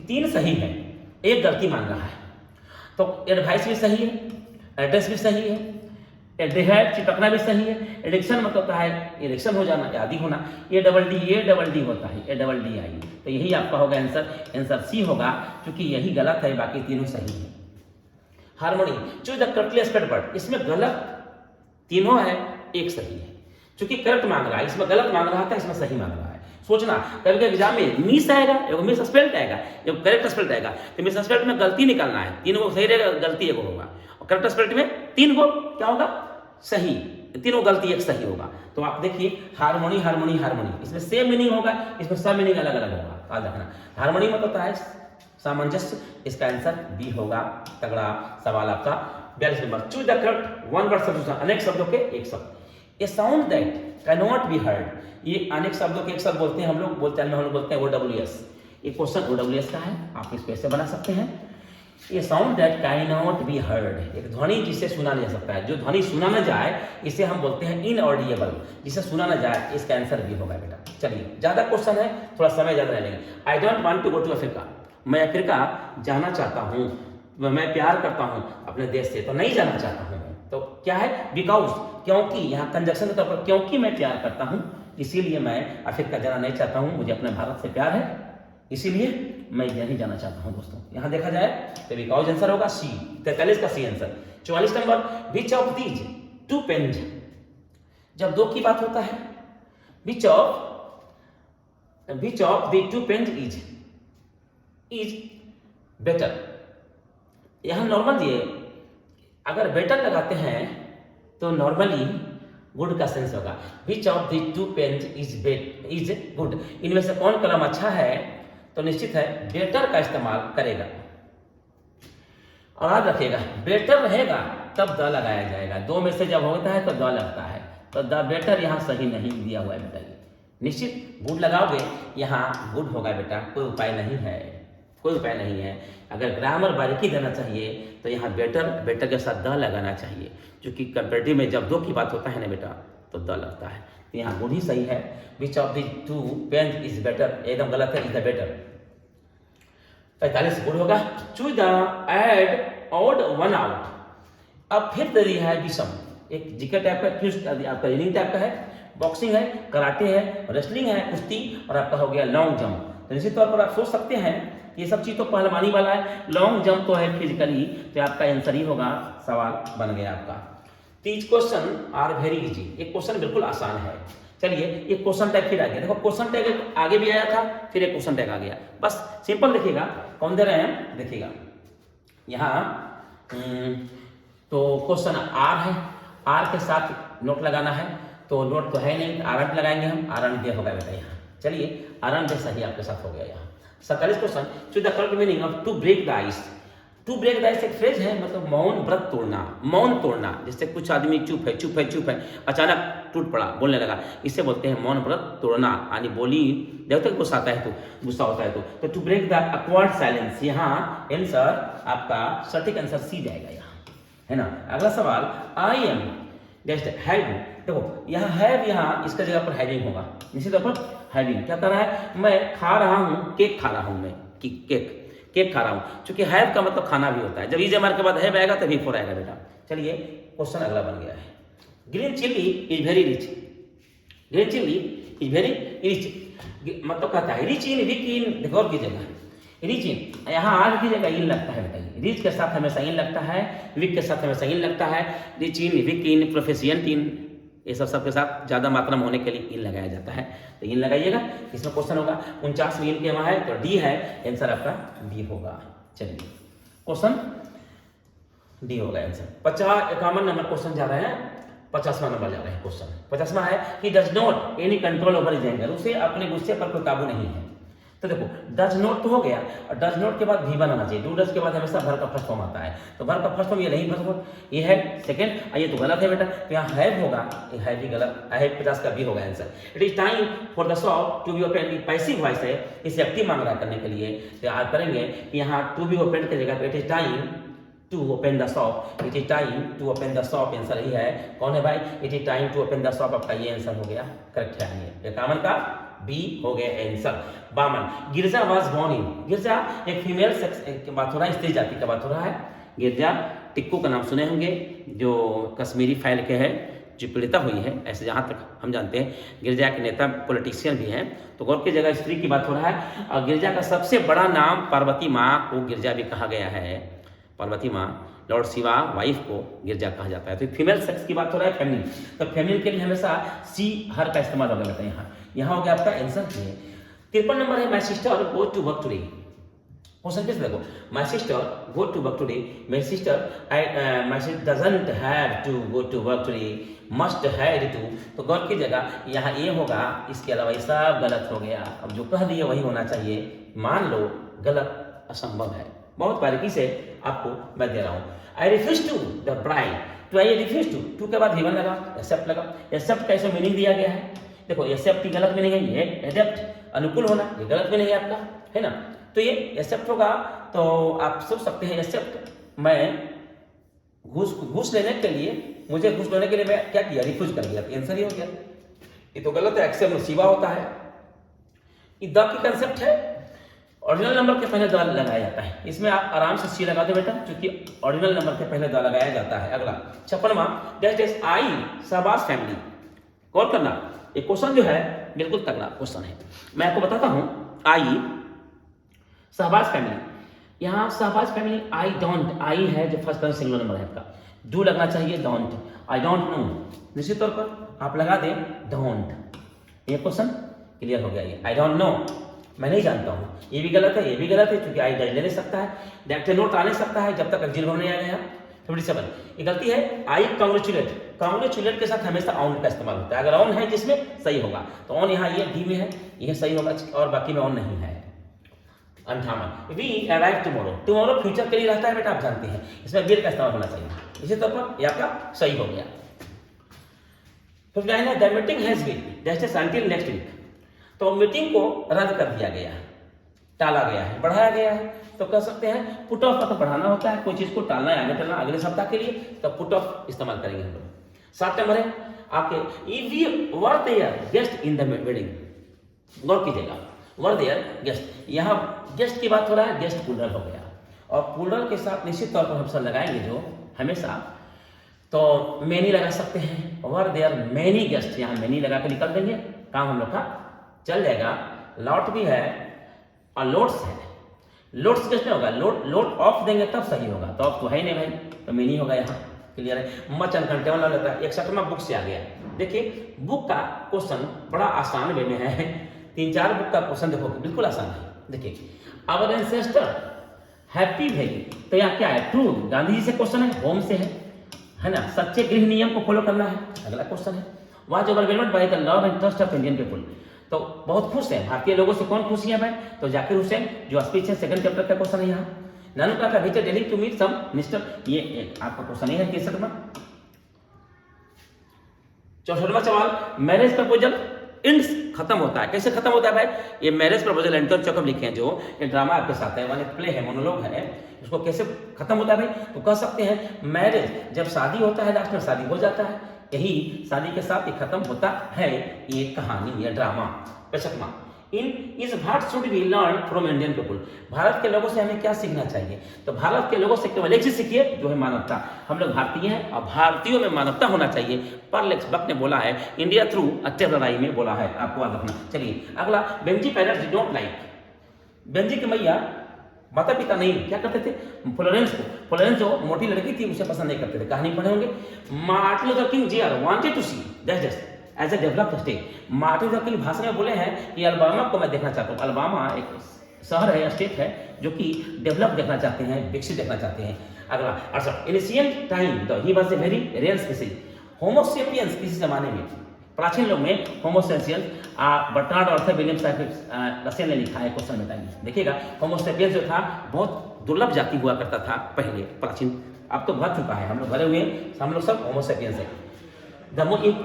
3 सही है, एक गलती मान रहा है। तो एडवाइस भी सही है, एड्रेस भी सही है, एल्डिहाइड चिपकना भी सही है, एडिक्शन मतलब होता है इरेक्शन हो जाना, आदि होना, ये डबल डी होता है, ए डबल डी आई। तो यही आपका होगा आंसर सी होगा, क्योंकि यही गलत है, बाकी तीनों सही है। Harmony, choose the correctly spelled word, इसमें गलत तीनों है, एक सही है, क्योंकि करेक्ट मांग रहा है, इसमें गलत मांग रहा था, इसमें सही मांग रहा है। सोचना, कभी एग्जाम में मिस आएगा, एगो मिस स्पेल्ड आएगा, एगो करेक्ट स्पेल्ड आएगा, तो मिस स्पेल्ड में गलती निकालना है, तीनों सही रहेगा, गलती एगो होगा, और करेक्ट स्पेल्ड में 3 गो क्या होगा, सही, तीनों गलती एक सही होगा। तो आप देखिए हार्मोनी हार्मोनी हार्मोनी, इसमें सेम मीनिंग होगा, इसमें सब मीनिंग अलग अलग होगा, याद रखना। हार्मोनी मतलब होता है सामंजस्य, इसका आंसर बी होगा। तगड़ा सवाल आपका। 42 नंबर, choose the correct one word substitution, अनेक शब्दों के एक शब्द। A sound that can not be heard, ये अनेक शब्दों के एक शब्द बोलते हैं हम लोग, बोलचाल में हम लोग बोलते हैं OWS। ये क्वेश्चन OWS का है, आप इसको ऐसे बना सकते हैं। ये sound that can not be heard, एक ध्वनि जिसे सुना नहीं जा सकता है, जो ध्वनि सुना न जाए इसे हम बोलते हैं इनऑडिएबल, जिसे सुना न जाए, इसका आंसर भी होगा बेटा। चलिए ज्यादा क्वेश्चन है, थोड़ा समय ज्यादा लेंगे। I don't want to go to Africa, मैं अफ्रीका जाना चाहता हूँ, मैं प्यार करता हूँ अपने देश से, तो नहीं जाना चाहता हूँ। तो क्या है, बिकॉज, क्योंकि, यहाँ कंजक्शन के तौर पर, क्योंकि मैं प्यार करता हूँ इसीलिए मैं अफ्रीका जाना नहीं चाहता हूँ, मुझे अपने भारत से प्यार है, इसीलिए मैं नहीं जाना चाहता हूं। दोस्तों यहां देखा जाए तो बिकॉज आंसर होगा सी, 43 का C answer. 44 number, which of these two pens, जब दो की बात होता है, which of the two pens is better. यहां नॉर्मल ये अगर बेटर लगाते हैं तो नॉर्मली गुड का सेंस होगा। Which of the two pens is good, इनमें से कौन कलम अच्छा है, तो निश्चित है बेटर का इस्तेमाल करेगा। और याद रखिएगा, बेटर रहेगा तब द लगाया जाएगा, दो में से जब होता है तो द लगता है, तो द बेटर यहाँ सही नहीं दिया हुआ है बेटा। ये निश्चित गुड लगाओगे, यहाँ गुड होगा बेटा, कोई उपाय नहीं है, कोई उपाय नहीं है। अगर ग्रामर बारीकी देना चाहिए तो यहाँ बेटर के साथ द लगाना चाहिए, क्योंकि कंपेरेटिव में जब दो की बात होता है ना बेटा तो द लगता है, तो यहाँ गुड ही सही है। Which of the two pens is better, एकदम गलत है, इज द बेटर। 45 गुड होगा। Choose the ad odd one out, अब फिर दे दिया है विषम, एक जीके टाइप का, क्विज आपका रीडिंग टाइप का है, बॉक्सिंग है, कराटे है, रेसलिंग है, कुश्ती, और आपका हो गया लॉन्ग जंप। तो निश्चित तौर पर आप सोच सकते हैं ये सब चीज तो पहलवानी वाला है, लॉन्ग जंप तो है फिजिकली, तो आपका आंसर ही होगा, सवाल बन गया आपका। These question are very easy, एक क्वेश्चन बिल्कुल आसान है। चलिए एक क्वेश्चन टैग फिर आ गया, देखो क्वेश्चन टैग आगे भी आया था, फिर एक क्वेश्चन टैग आ गया, बस सिंपल देखिएगा कौन दे रहे हैं, देखिएगा यहाँ तो क्वेश्चन आर है, आर के साथ नोट लगाना है, तो नोट तो है नहीं, आरंट लगाएंगे हम, आरंट दे होगा बेटा यहाँ। चलिए आरंट दे सही आपके साथ हो गया यहाँ। 47 question, choose the correct meaning of to break the ice. To break the ice एक फ्रेज है, मतलब मौन व्रत तोड़ना, मौन तोड़ना, जिससे कुछ आदमी चुप है, अचानक टूट पड़ा, बोलने लगा, इसे बोलते हैं मौन व्रत तोड़ना, यानी बोली जब तक गुस्सा आता है तो, गुस्सा होता है तो to break the awkward silence, यहाँ आंसर आपका सटीक आंसर सी जाएगा यहाँ, है ना। अगला सवाल, आई एम जस्ट हैविंग, देखो यहाँ हैव, यहाँ इसका जगह पर हैविंग होगा, निश्चित तौर पर हैविंग क्या कर रहा है, मैं खा रहा हूँ, केक खा रहा हूँ मैं, केक खा रहा हूँ, क्योंकि हैव का मतलब खाना भी होता है, जब इज मार के बाद हैव आएगा तभी फोर आएगा बेटा। चलिए क्वेश्चन अगला बन गया है, green chilli is very rich, green chilli is very rich मतलब कहता है रिच इन, विक इन, देखो और कीजिएगा, रिच इन, यहाँ आर कीजिएगा, इन लगता है बेटा, रिच के साथ हमेशा इन लगता है, विक के साथ हमेशा इन लगता है, rich in, weak in, proficient in, ये सब के साथ ज्यादा मात्रा में होने के लिए इन लगाया जाता है, तो इन लगाइएगा। इसमें क्वेश्चन होगा 49 में इन के वहां है, तो डी है आंसर आपका, डी होगा। चलिए क्वेश्चन डी होगा आंसर। 51 नंबर क्वेश्चन जा रहे हैं, 50वां नंबर जा रहे हैं क्वेश्चन। 50वां है कि does not any control over his anger, उसे अपने गुस्से पर कोई काबू नहीं है। तो देखो डज नॉट तो हो गया, और डज नॉट के बाद V1 आना चाहिए। डू डज के बाद हमेशा भर का फर्स्ट फॉर्म आता है, तो भर का फर्स्ट फॉर्म ये नहीं, फर्स्ट फॉर्म ये है सेकंड, ये तो गलत है बेटा। तो यहाँ हैव होगा, ये है भी गलत, है 50 का भी होगा answer. It is time for the shop to be open, passive voice है, इसे एक्टिव मांग रहा करने के लिए। तो आप करेंगे यहाँ टू बी ओपन की जगह पे it is time to open the shop, it is time to open the shop, answer यही है। कौन है भाई? It is time to open the shop, आपका ये आंसर हो गया, करेक्ट है। ये 51 का बी हो गया answer. 52 Girja was born in, Girja एक फीमेल सेक्स की बात हो रहा है, स्त्री जाति का बात हो रहा है। गिरजा टिक्कू का नाम सुने होंगे, जो कश्मीरी फाइल के है, जो पीड़िता हुई है, ऐसे जहाँ तक हम जानते हैं। गिरजा के नेता पॉलिटिशियन भी हैं, तो गौर की जगह स्त्री की बात हो रहा है। और गिरजा का सबसे बड़ा नाम पार्वती माँ को गिरजा भी कहा गया है। पार्वती माँ, लॉर्ड शिवा वाइफ को गिरजा कहा जाता है। तो फीमेल सेक्स की बात हो रहा है, फेमिनिन, तो फेमिनिन के लिए हमेशा सी हर का इस्तेमाल होगा बेटा। यहाँ हो गया आपका आंसर। 53 नंबर है my sister go to work today. Question कैसे देखो, my sister go to work today, my sister doesn't have to go to work today, must have to. तो गौर की जगह यहाँ ये होगा, इसके अलावा ये सब गलत हो गया। अब जो कह दिए वही होना चाहिए, मान लो गलत, असंभव है। बहुत बारीकी से आपको मैं दे रहा हूँ। I refuse to the bride, तो आई रिफ्यूज टू के बाद V1 लगा, एक्सेप्ट लगा। एक्सेप्ट का ऐसे मीनिंग दिया गया है, देखो एक्सेप्ट की गलत मीनिंग है, ये एडेप्ट अनुकूल होना, ये गलत मीनिंग है आपका, है ना। तो ये एक्सेप्ट होगा, तो आप सोच सकते हैं एक्सेप्ट, मैं घूस लेने के लिए, मुझे घूस लेने के लिए मैं क्या किया, रिफ्यूज कर दिया, आंसर ही हो गया। ये तो गलत है, एक्सेप्ट में शिवा होता है। द की कंसेप्ट है, ऑरिजिनल नंबर के पहले द लगाया जाता है, इसमें आप आराम से सी लगा दो बेटा, क्योंकि ऑरिजिनल नंबर के पहले द लगाया जाता है। अगला 56वां that is I Shahbaz family. गौर करना, ये क्वेश्चन जो है बिल्कुल तगड़ा क्वेश्चन है। मैं आपको बताता हूं, आई शहबाज फैमिली, यहाँ शहबाज फैमिली, आई डोंट, आई है जो फर्स्ट पर्सन सिंगुलर नंबर है आपका, डू लगना चाहिए डोंट, आई डोंट नो, निश्चित तौर पर आप लगा दें डोंट। ये क्वेश्चन क्लियर हो गया। ये आई डोंट नो, मैं नहीं जानता हूँ, ये भी गलत है, ये भी गलत है, क्योंकि आई ले नहीं सकता है, डायरेक्ट नोट आ नहीं सकता है जब तक एक्जिल नहीं आ गया। 57 ये गलती है, आई कांग्रेचुलेट, कांग्रेचुलेट के साथ हमेशा ऑन का इस्तेमाल होता है। अगर ऑन है जिसमें सही होगा, तो ऑन यहाँ ये डी में है, ये सही होगा, और बाकी में ऑन नहीं है। 58 we arrive tomorrow, tomorrow future के लिए रहता है बेटा, आप जानते हैं, इसमें विल का इस्तेमाल होना चाहिए। इसी तौर पर ये आपका सही हो गया। 59 है the meeting has been that is until next week, तो मीटिंग को रद्द कर दिया गया है, टाला गया है, बढ़ाया गया है। तो कह सकते हैं पुट ऑफ का तो बढ़ाना होता है, कोई चीज को टालना है, आगे चलना अगले सप्ताह के लिए, तो पुट ऑफ इस्तेमाल करेंगे हम लोग। 7 नंबर है आपके, if we were there guest in the wedding. गौर कीजिएगा, वर देयर गेस्ट, यहाँ गेस्ट की बात हो रहा है, गेस्ट प्लूरल हो गया, और प्लूरल के साथ निश्चित तौर पर हम सब लगाएंगे जो हमेशा, तो मैनी लगा सकते हैं। वर देयर मैनी गेस्ट, यहाँ मैनी लगा के निकल देंगे, काम हम लोग का चल जाएगा। लॉट भी है और लोट्स है, लोट्स गेस्ट नहीं होगा, लोट ऑफ देंगे तब सही होगा, तो ऑफ तो है ही नहीं भाई, तो मैनी होगा यहाँ, क्लियर है। मच अनकंटेबल लगता है। 61वां बुक से आ गया। देखिए बुक का क्वेश्चन बड़ा आसान वे में है, 3-4 बुक का क्वेश्चन देखो बिल्कुल आसान है। देखिए आवर एंसेस्टर हैप्पी वैली, तो यहाँ क्या है, ट्रू, गांधी जी से क्वेश्चन है, होम से है ना, सच्चे गृह नियम को फॉलो करना है, अगला क्वेश्चन है। Was overwhelmed by the love and trust of Indian people, तो बहुत खुश है भारतीय लोगों से, कौन खुशी है भाई, तो जाकिर हुसैन, जो स्पीच है, सेकंड चैप्टर का क्वेश्चन है यहाँ। नन का visit Delhi to meet some minister, ये आपका क्वेश्चन है 63वां। 64वां सवाल, मैरिज प्रपोजल इंड खत्म होता है, कैसे खत्म होता है भाई, ये मैरिज प्रपोजल एंटोन चेखव लिखे हैं, जो ये ड्रामा आपके साथ है, वन प्ले है, मोनोलॉग है, उसको कैसे खत्म होता है भाई, तो कह सकते हैं मैरिज जब शादी होता है, लास्ट में शादी हो जाता है, यही शादी के साथ ही खत्म होता है ये कहानी, ये ड्रामा। 65वां, इन इस Bharat should be learn from Indian people, Bharat के लोगों से हमें क्या सीखना चाहिए, तो भारत के लोगों से केवल एक चीज सीखिए, जो है मानवता। हम लोग भारतीय हैं और भारतीयों में मानवता होना चाहिए। पर्ल बक ने बोला है, इंडिया थ्रू अटेबलाई में बोला है, आपको याद रखना। चलिए अगला, Benji parents did not like, Benji की मैया माता पिता नहीं क्या करते थे, फ्लोरेंस को, फ्लोरेंस जो मोटी लड़की थी उसे पसंद नहीं करते थे, कहानी पढ़े होंगे। Martin Luther King Junior wanted to see that as a developed state, Martin Luther King भाषण में बोले हैं कि अल्बामा को मैं देखना चाहता हूँ, अल्बामा एक शहर है, स्टेट है, जो कि डेवलप देखना चाहते हैं, विकसित देखना चाहते हैं। अगला 68, in ancient time he was a very rare species, homo sapiens किसी जमाने में प्राचीन लोग में homo sapiens Bertrand Arthur Williams Russell ने लिखा है, क्वेश्चन बताइए। देखिएगा होमोसेपियंस जो था बहुत दुर्लभ जाति हुआ करता था पहले प्राचीन, अब तो बढ़ चुका है, हम लोग भरे हुए हैं, हम लोग सब होमोसेपियंस है। The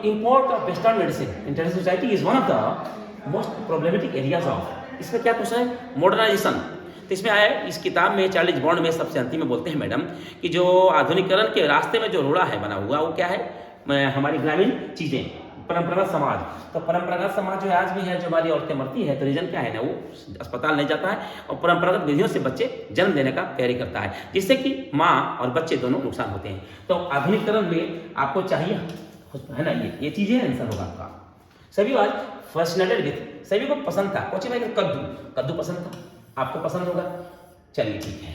import of western medicine international society is one of the most problematic areas of, इसमें क्या क्वेश्चन है, मॉडर्नाइजेशन। तो इसमें आया इस किताब में चार्ल्स बॉन्ड में सबसे अंतिम में बोलते हैं मैडम कि जो आधुनिकीकरण के रास्ते में जो रोड़ा है बना हुआ वो क्या है, हमारी ग्रामीण चीज़ें, परंपरागत समाज। तो परंपरागत समाज जो आज भी है, जो हमारी औरतें मरती है तो रीजन क्या है ना, वो अस्पताल नहीं जाता है और परंपरागत विधियों से बच्चे जन्म देने का तैयारी करता है, जिससे कि माँ और बच्चे दोनों नुकसान होते हैं। तो आधुनिकीकरण में आपको चाहिए है ना, ये चीजें आंसर होगा आपका। सभी आज फैसिनेटेड विथ, सभी को पसंद था कोची भाई कद्दू पसंद था, आपको पसंद होगा, चलिए ठीक है।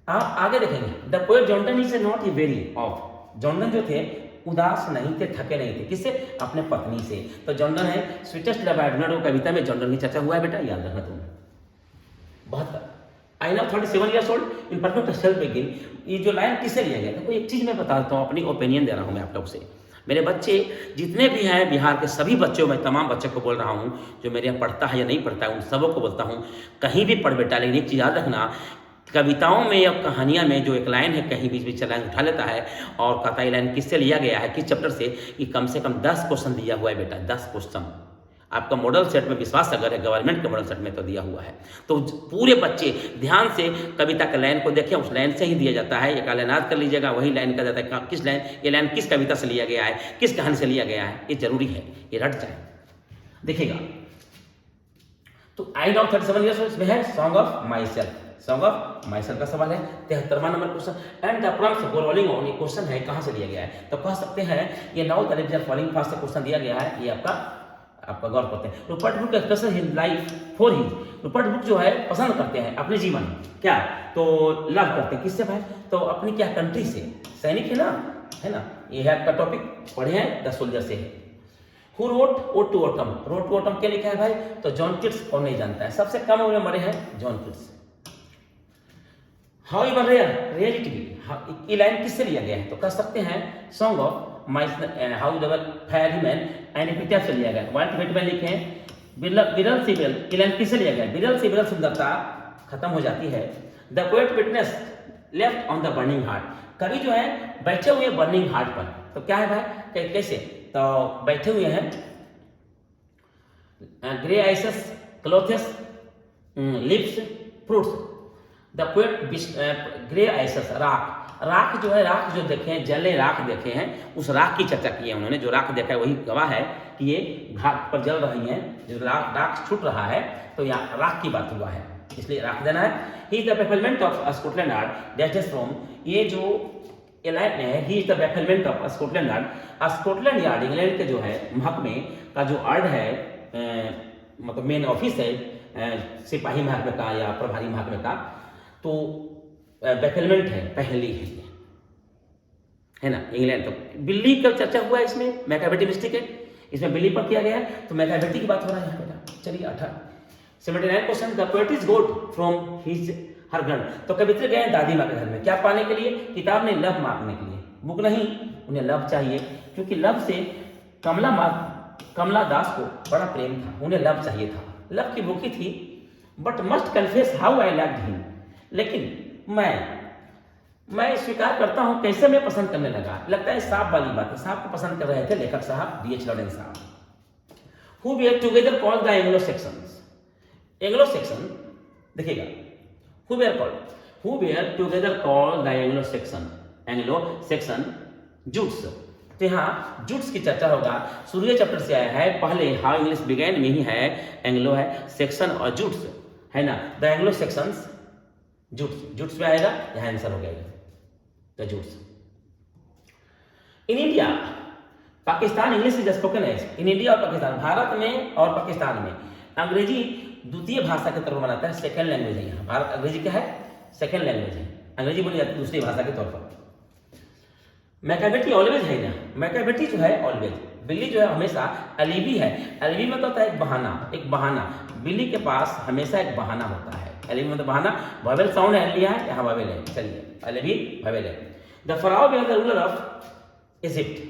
आप आगे देखेंगे, the poet Jordan is not a very of, Jordan जो थे उदास नहीं थे, थके नहीं थे, किससे, अपने पत्नी से। तो जॉर्डन है sweetest love I do not, कविता में जॉर्डन की चर्चा हुआ है बेटा, याद रखना तुम। 72 I now 37 years old in perfect self begin, ये जो लाइन किससे लिया गया? तो एक चीज मैं बताता हूँ, अपनी ओपिनियन दे रहा हूँ मैं आप लोग से। मेरे बच्चे जितने भी हैं बिहार के सभी बच्चों में, तमाम बच्चों को बोल रहा हूँ जो मेरे यहाँ पढ़ता है या नहीं पढ़ता है, उन सबों को बोलता हूँ कहीं भी पढ़ बेटा, लेकिन एक चीज़ याद रखना, कविताओं में या कहानियाँ में जो एक लाइन है कहीं बीच बीच लाइन उठा लेता है और कहता है लाइन किससे लिया गया है, किस चैप्टर से, कि कम से कम 10 क्वेश्चन दिया हुआ है बेटा, 10 क्वेश्चन। आपका मॉडल सेट में विश्वास अगर है, गवर्नमेंट के मॉडल सेट में तो दिया हुआ है। तो पूरे बच्चे ध्यान से कविता के लाइन को देखें, उस लाइन से ही दिया जाता है, एक लाइन याद कर लीजिएगा, वही लाइन का जाता है किस लाइन, ये लाइन किस कविता से लिया गया है, किस कहानी से लिया गया है, ये जरूरी है, ये रट जाए। देखिएगा तो आई नाउ 37 ईयर्स में है song of my self, song of my self का सवाल है 73वां नंबर question. And the prompts for rolling on, ये क्वेश्चन है कहाँ से लिया गया है, तो कह सकते हैं ये now the leaves are falling fast से क्वेश्चन दिया गया है, ये आपका गौर करते हैं। Rupert Brooke express his life for his, Rupert Brooke जो है पसंद करते हैं अपने जीवन क्या, तो लव करते हैं किससे भाई, तो अपनी क्या कंट्री से, सैनिक है ना, ये है आपका टॉपिक, पढ़े हैं द सोल्जर से। Who wrote ode to autumn, wrote to autumn क्या लिखा है भाई, तो जॉन किट्स, कौन नहीं जानता है, सबसे कम उम्र में मरे हैं John Keats. How even rare reality भी, ये लाइन किससे लिया गया है, तो कह सकते हैं song of how double fireman and epitaph से लिया गया। वाल्ट व्हिटमैन लिखे हैं विरल सी विरल, ये लाइन किससे लिया गया, विरल सी विरल सुंदरता खत्म हो जाती है। The poet witness left on the burning heart, कवि जो है बैठे हुए बर्निंग हार्ट पर, तो क्या है भाई कैसे, तो बैठे हुए हैं grey eyes clothes lips fruits. The poet grey eyes, राख जो है, राख जो देखे हैं, जले राख देखे हैं, उस राख की चर्चा की है उन्होंने, जो राख देखा है वही गवाह है कि ये घाट पर जल रही हैं, जो राख छूट रहा है, तो यहाँ राख की बात हुआ है, इसलिए राख देना है। He is the bafflement of Scotland yard that is from, ये जो एलाइट है, he is the bafflement of Scotland yard, Scotland yard England के जो है महकमे का जो अर्ड है, मतलब मेन ऑफिस है सिपाही महकमे का या प्रभारी महकमे का, तो बेफलमेंट है, पहली है ना इंग्लैंड। तो बिल्ली का चर्चा हुआ है इसमें, मैकाबेटी मिस्टेक है, इसमें बिल्ली पर किया गया है, तो मैकाबेटी की बात हो रहा है यहाँ बेटा। चलिए 79 क्वेश्चन, द पोएट इज गोड फ्रॉम हिज हर घर, तो कवित्र गए दादी माँ के घर में, क्या पाने के लिए, किताब नहीं लव मांगने के लिए, बुक नहीं, उन्हें लव चाहिए, क्योंकि लव से कमला दास को बड़ा प्रेम था, उन्हें लव चाहिए था, लव की भूखी थी। But must confess how I loved him, लेकिन मैं स्वीकार करता हूं कैसे मैं पसंद करने लगा, लगता है सांप वाली बात है, सांप को पसंद कर रहे थे लेखक साहब D.H. लॉरेंस साहब। Who were together called the Anglo sections, Anglo section देखिएगा, who were together called the Anglo section Jutes, तो यहाँ जूट्स की चर्चा होगा, सूर्य चैप्टर से आया है, पहले हाउ इंग्लिश बिगेन में ही है, एंग्लो है, सेक्शन और जूट्स है ना, द एंग्लो सेक्शंस जूट्स में आएगा, यहां आंसर हो जाएगा the jutes. In India Pakistan English is spoken as, in India और पाकिस्तान, भारत में और पाकिस्तान में अंग्रेजी द्वितीय भाषा के तौर पर बनाता है, सेकंड लैंग्वेज है यहाँ, भारत अंग्रेजी क्या है, सेकंड लैंग्वेज है, अंग्रेजी बोली जाती है दूसरी भाषा के तौर पर। मैकाबेटी ऑलवेज है ना, मैकाबेटी जो है ऑलवेज, बिल्ली जो है हमेशा, अलीबी है, अलीबी मतलब होता है एक बहाना, बिल्ली के पास हमेशा एक बहाना होता है, अलीबी मतलब बहाना, वावेल साउंड है लिया है, यहाँ वावेल है, चलिए अलीबी वावेल है। The pharaoh behind the ruler of Egypt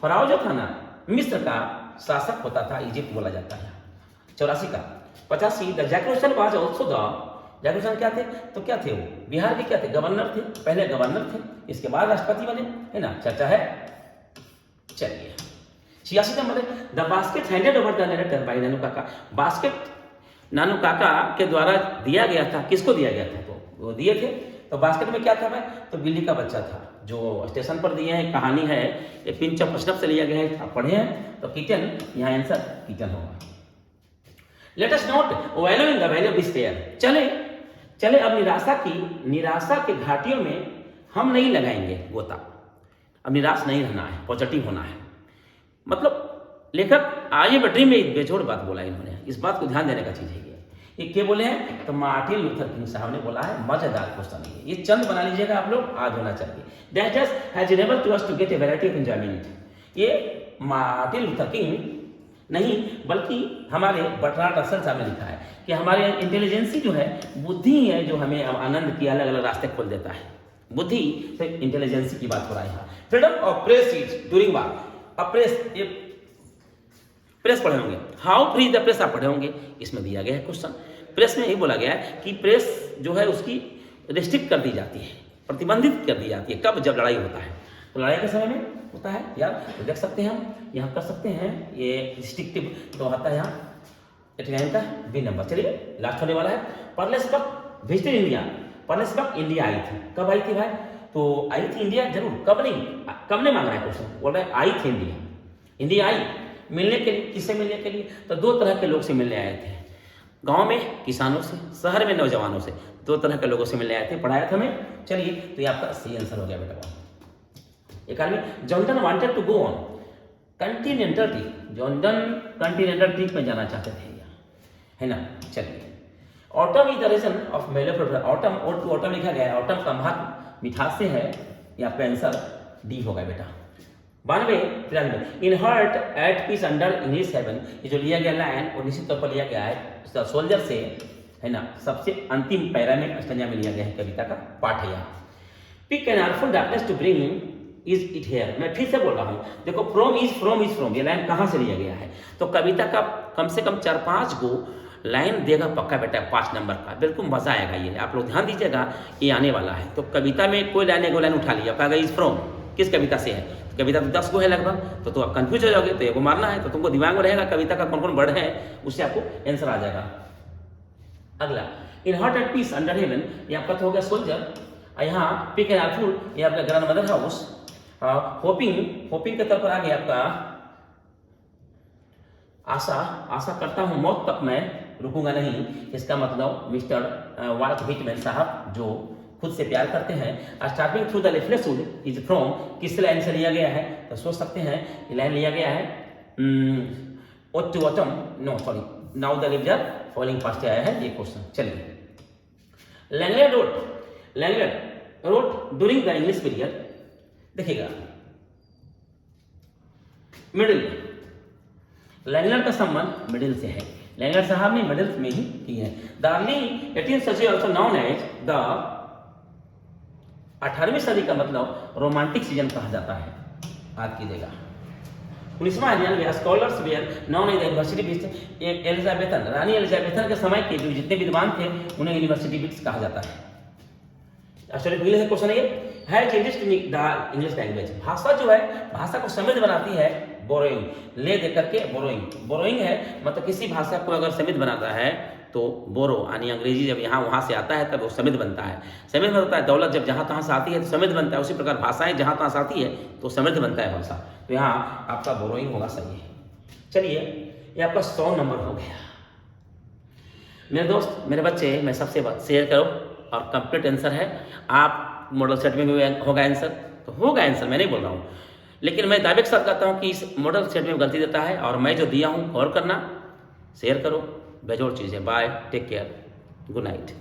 pharaoh जो था ना, मिस्र का शासक होता था, इजिप्ट बोला जाता है। 84 का 85 द जैकरोसन वाज आल्सो द जैकरोसन क्या थे, तो क्या थे वो बिहार के क्या थे, गवर्नर थे, पहले गवर्नर थे, इसके बाद राष्ट्रपति बने, है ना, चर्चा है। चलिए 86 नंबर है the basket handed over the narrator by Nanu Kaka. Basket नानू काका के द्वारा दिया गया था, किसको दिया गया था, तो वो दिए थे। तो बास्केट में क्या था भाई, तो बिल्ली का बच्चा था, जो स्टेशन पर दिए हैं, कहानी है, ये पिंच ऑफ स्नफ से लिया गया है, आप पढ़े हैं। तो किचन, यहाँ आंसर किचन होगा। Let us note value in the value of despair. चले अब निराशा के घाटियों में हम नहीं लगाएंगे गोता। अब निराश नहीं रहना है, पॉजिटिव होना है। मतलब लेखक आगे बढ़ी में बेजोड़ बात बोला इन्होंने, इस बात को ध्यान देने का चीज है। ये क्या बोले हैं, तो मार्टिन लूथर किंग साहब ने बोला है। मजेदार क्वेश्चन है ये, चंद बना लीजिएगा आप लोग, आज होना चाहिए। That just has enabled to us to get a variety of enjoyment। ये मार्टिन लूथर किंग नहीं बल्कि हमारे बर्ट्रांड रसल साहब ने लिखा है कि हमारे इंटेलिजेंसी जो है, बुद्धि है जो हमें आनंद की अलग अलग रास्ते खोल देता है। बुद्धि तो इंटेलिजेंसी की बात हो रहा है यहाँ। Freedom of press is during war. अब प्रेस पढ़े होंगे, हाउ फ्री द प्रेस आप पढ़े होंगे, इसमें दिया गया है क्वेश्चन। प्रेस में यही बोला गया है कि प्रेस जो है उसकी रिस्ट्रिक्ट कर दी जाती है, प्रतिबंधित कर दी जाती है। कब, जब लड़ाई होता है, तो लड़ाई के समय में होता है यार, तो देख सकते हैं हम यहाँ कर सकते हैं, ये रिस्ट्रिक्टिव तो आता है यहाँ 89 का बी नंबर। चलिए लास्ट होने वाला है। Pearl S cup visited India. Pearl S cup India आई थी, कब आई थी भाई, तो आई थी इंडिया जरूर, कब नहीं मांग रहा है क्वेश्चन, बोल रहा है आई थी इंडिया आई मिलने के लिए। किससे मिलने के लिए, तो दो तरह के लोग से मिलने आए थे। गांव में किसानों से, शहर में नौजवानों से, दो तरह के लोगों से मिलने आए थे। पढ़ाया था हमें। चलिए तो ये आपका सही आंसर हो गया बेटा। इकानवे John Donne wanted to go on continental trip. John Donne continental trip में जाना चाहते थे, है ना। चलिए autumn is the reason of mellow. Autumn लिखा गया है, ऑटम का महत्व मिठास से है। ये आपका आंसर डी होगा बेटा। 93 in heart at peace under English heaven. ये जो लिया गया लाइन वो निश्चित तौर पर लिया गया है सोल्जर से, है ना, सबसे अंतिम पैरा में स्टैंजा में लिया गया है, कविता का पाठ है यहाँ। Pick an artful darkness to bring is it here. मैं फिर से बोल रहा हूँ, देखो फ्रॉम इज फ्रॉम ये लाइन कहाँ से लिया गया है, तो कविता का कम से कम 4-5 गो लाइन देगा पक्का बेटा, 5 नंबर का, बिल्कुल मजा आएगा ये। आप लोग ध्यान दीजिएगा, ये आने वाला है। तो कविता में कोई लाइन एगो लाइन उठा लिया, कहा इज फ्रॉम, किस कविता से है, कविता तो 10 गो है लगभग, तो आप कंफ्यूज हो जाओगे, तो एगो मारना है, तो तुमको दिमाग में रहेगा कविता का कौन कौन वर्ड है, उससे आपको आंसर आ जाएगा। अगला in hot at peace under heaven, ये आपका तो हो गया सोल्जर। यहाँ पिक एन आर्टफुल, ये आपका ग्रैंड मदर हाउस। होपिंग के तरफ पर आ गया आपका आशा करता हूँ मौत तक मैं रुकूंगा नहीं। इसका मतलब मिस्टर वाल्ट व्हिटमैन साहब जो खुद से प्यार करते हैं। Starting through the leafless would is from, किस लाइन से लिया गया है, तो सोच सकते हैं ये लाइन लिया गया है ode to autumn, no sorry, now the leaves are falling fast आया है ये क्वेश्चन। चलिए Langland wrote during the English period. देखिएगा मिडिल, लैंगलैंड का संबंध मिडिल से है। लैंगलैंड साहब ने मिडिल में ही की है। The early 18th century also known as the 18वीं सदी का मतलब रोमांटिक सीजन कहा जाता है। याद कीजिएगा 1991 scholars were none as university wits. Elizabethan, रानी एलिजाबेथन के समय के जो जितने विद्वान थे उन्हें यूनिवर्सिटी बिट्स कहा जाता है। इंग्लिश क्वेश्चन है इंग्लिश लैंग्वेज। भाषा जो है, भाषा को समृद्ध बनाती है बोरोइंग, ले दे करके बोरोइंग है, मतलब किसी भाषा को अगर समृद्ध बनाता है तो बोरो यानी अंग्रेजी जब यहाँ वहाँ से आता है तब वो समृद्ध बनता है। समृद्ध बनता है, दौलत जब जहाँ तहाँ से आती है तो समृद्ध बनता है। उसी प्रकार भाषाएं जहाँ तहाँ से आती है तो समृद्ध बनता है भाषा। तो यहाँ आपका बोरोइंग होगा, सही है। चलिए ये आपका 100 नंबर हो गया। मेरे दोस्त, मेरे बच्चे, मैं सबसे शेयर करो और कंप्लीट आंसर है। आप मॉडल सेट में भी होगा आंसर, तो होगा आंसर, मैं नहीं बोल रहा हूँ, लेकिन मैं दावे के साथ कहता हूँ कि इस मॉडल सेट में गलती देता है। और मैं जो दिया हूँ गौर करना, शेयर करो, बेजोड़ चीज़ है। Bye, take care, good night.